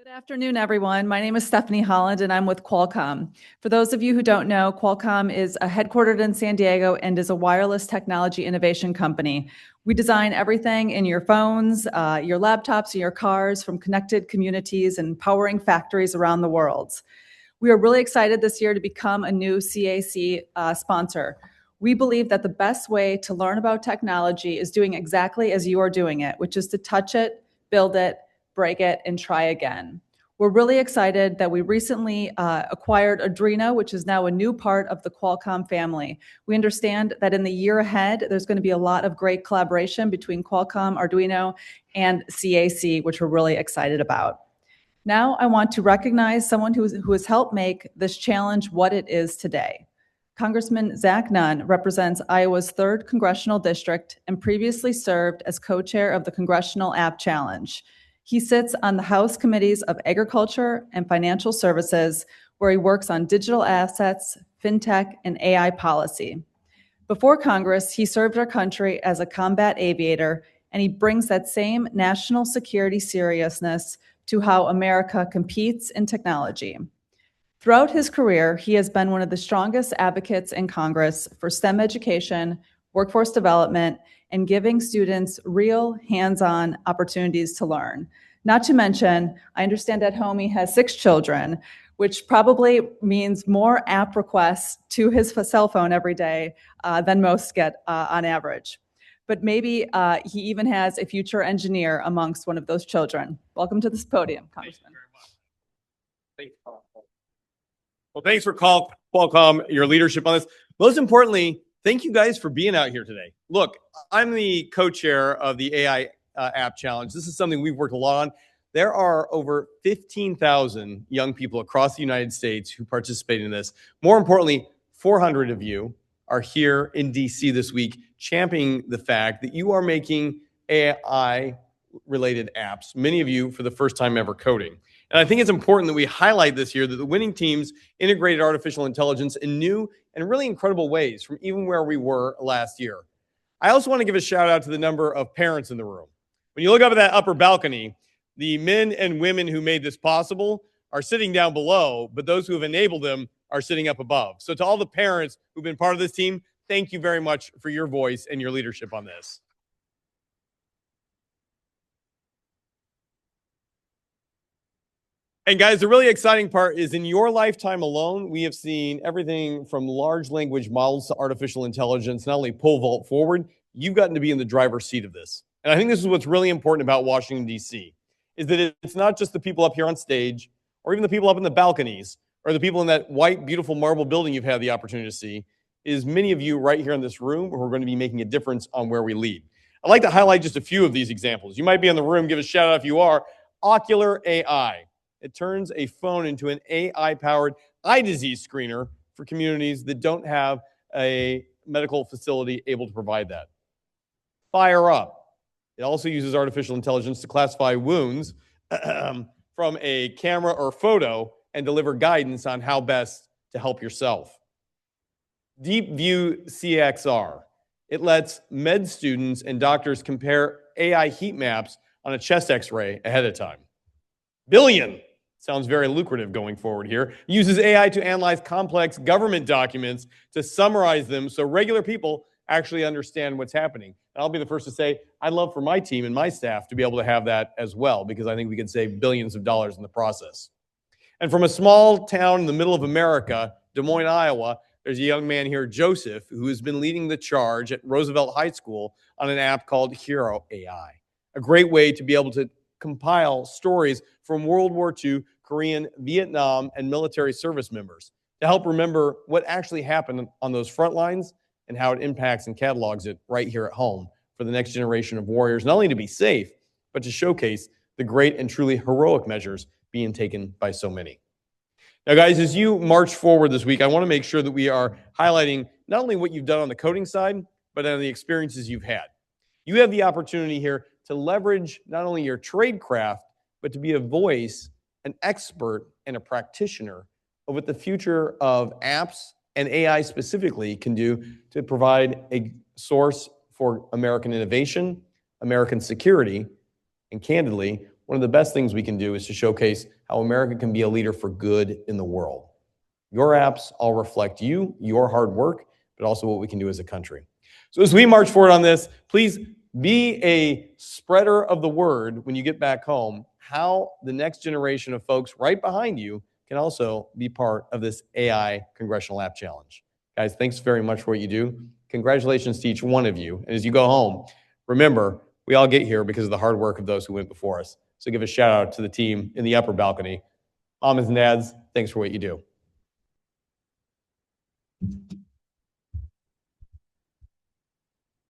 Good afternoon, everyone. My name is Stefanie Holland, and I'm with Qualcomm. For those of you who don't know, Qualcomm is headquartered in San Diego and is a wireless technology innovation company. We design everything in your phones, your laptops, and your cars, from connected communities and powering factories around the world. We are really excited this year to become a new CAC sponsor. We believe that the best way to learn about technology is doing exactly as you are doing it, which is to touch it, build it, break it, and try again. We're really excited that we recently acquired Adreno, which is now a new part of the Qualcomm family. We understand that in the year ahead, there's going to be a lot of great collaboration between Qualcomm, Arduino, and CAC, which we're really excited about. Now I want to recognize someone who has helped make this challenge what it is today. Congressman Zach Nunn represents Iowa's 3rd Congressional District and previously served as co-chair of the Congressional App Challenge. He sits on the House Committees of Agriculture and Financial Services, where he works on digital assets, fintech, and AI policy. Before Congress, he served our country as a combat aviator, and he brings that same national security seriousness to how America competes in technology. Throughout his career, he has been one of the strongest advocates in Congress for STEM education, workforce development, and giving students real hands-on opportunities to learn. Not to mention, I understand at home he has 6 children, which probably means more app requests to his cell phone every day than most get on average. But maybe he even has a future engineer amongst one of those children. Welcome to this podium, Congressman. Thank you very much. Well, thanks for Qualcomm, your leadership on this. Most importantly, thank you guys for being out here today. Look, I'm the co-chair of the AI App Challenge. This is something we've worked a lot on. There are over 15,000 young people across the United States who participate in this. More importantly, 400 of you are here in DC this week championing the fact that you are making AI-related apps, many of you for the first time ever coding. And I think it's important that we highlight this year that the winning teams integrated artificial intelligence in new and really incredible ways from even where we were last year. I also want to give a shout out to the number of parents in the room. When you look up at that upper balcony, the men and women who made this possible are sitting down below, but those who have enabled them are sitting up above. So to all the parents who've been part of this team, thank you very much for your voice and your leadership on this. And guys, the really exciting part is in your lifetime alone, we have seen everything from large language models to artificial intelligence, not only pole vault forward, you've gotten to be in the driver's seat of this. And I think this is what's really important about Washington, D.C., is that it's not just the people up here on stage or even the people up in the balconies or the people in that white, beautiful marble building you've had the opportunity to see, is many of you right here in this room who are going to be making a difference on where we lead. I'd like to highlight just a few of these examples. You might be in the room, give a shout out if you are. Ocular AI. It turns a phone into an AI-powered eye disease screener for communities that don't have a medical facility able to provide that. Fire Up. It also uses artificial intelligence to classify wounds from a camera or photo and deliver guidance on how best to help yourself. Deep View CXR. It lets med students and doctors compare AI heat maps on a chest x-ray ahead of time. Billion. Sounds very lucrative going forward here. Uses AI to analyze complex government documents to summarize them so regular people actually understand what's happening. And I'll be the first to say, I'd love for my team and my staff to be able to have that as well, because I think we could save billions of dollars in the process. And from a small town in the middle of America, Des Moines, Iowa, there's a young man here, Joseph, who has been leading the charge at Roosevelt High School on an app called Hero AI. A great way to be able to compile stories from World War II, Korean, Vietnam, and military service members to help remember what actually happened on those front lines and how it impacts and catalogs it right here at home for the next generation of warriors, not only to be safe, but to showcase the great and truly heroic measures being taken by so many. Now, guys, as you march forward this week, I want to make sure that we are highlighting not only what you've done on the coding side, but on the experiences you've had. You have the opportunity here to leverage not only your trade craft, but to be a voice, an expert, and a practitioner of what the future of apps and AI specifically can do to provide a source for American innovation, American security, and candidly, one of the best things we can do is to showcase how America can be a leader for good in the world. Your apps all reflect you, your hard work, but also what we can do as a country. So as we march forward on this, please be a spreader of the word when you get back home, how the next generation of folks right behind you can also be part of this AI Congressional App Challenge. Guys, thanks very much for what you do. Congratulations to each one of you. And as you go home, remember, we all get here because of the hard work of those who went before us. So give a shout out to the team in the upper balcony. Moms and dads, thanks for what you do.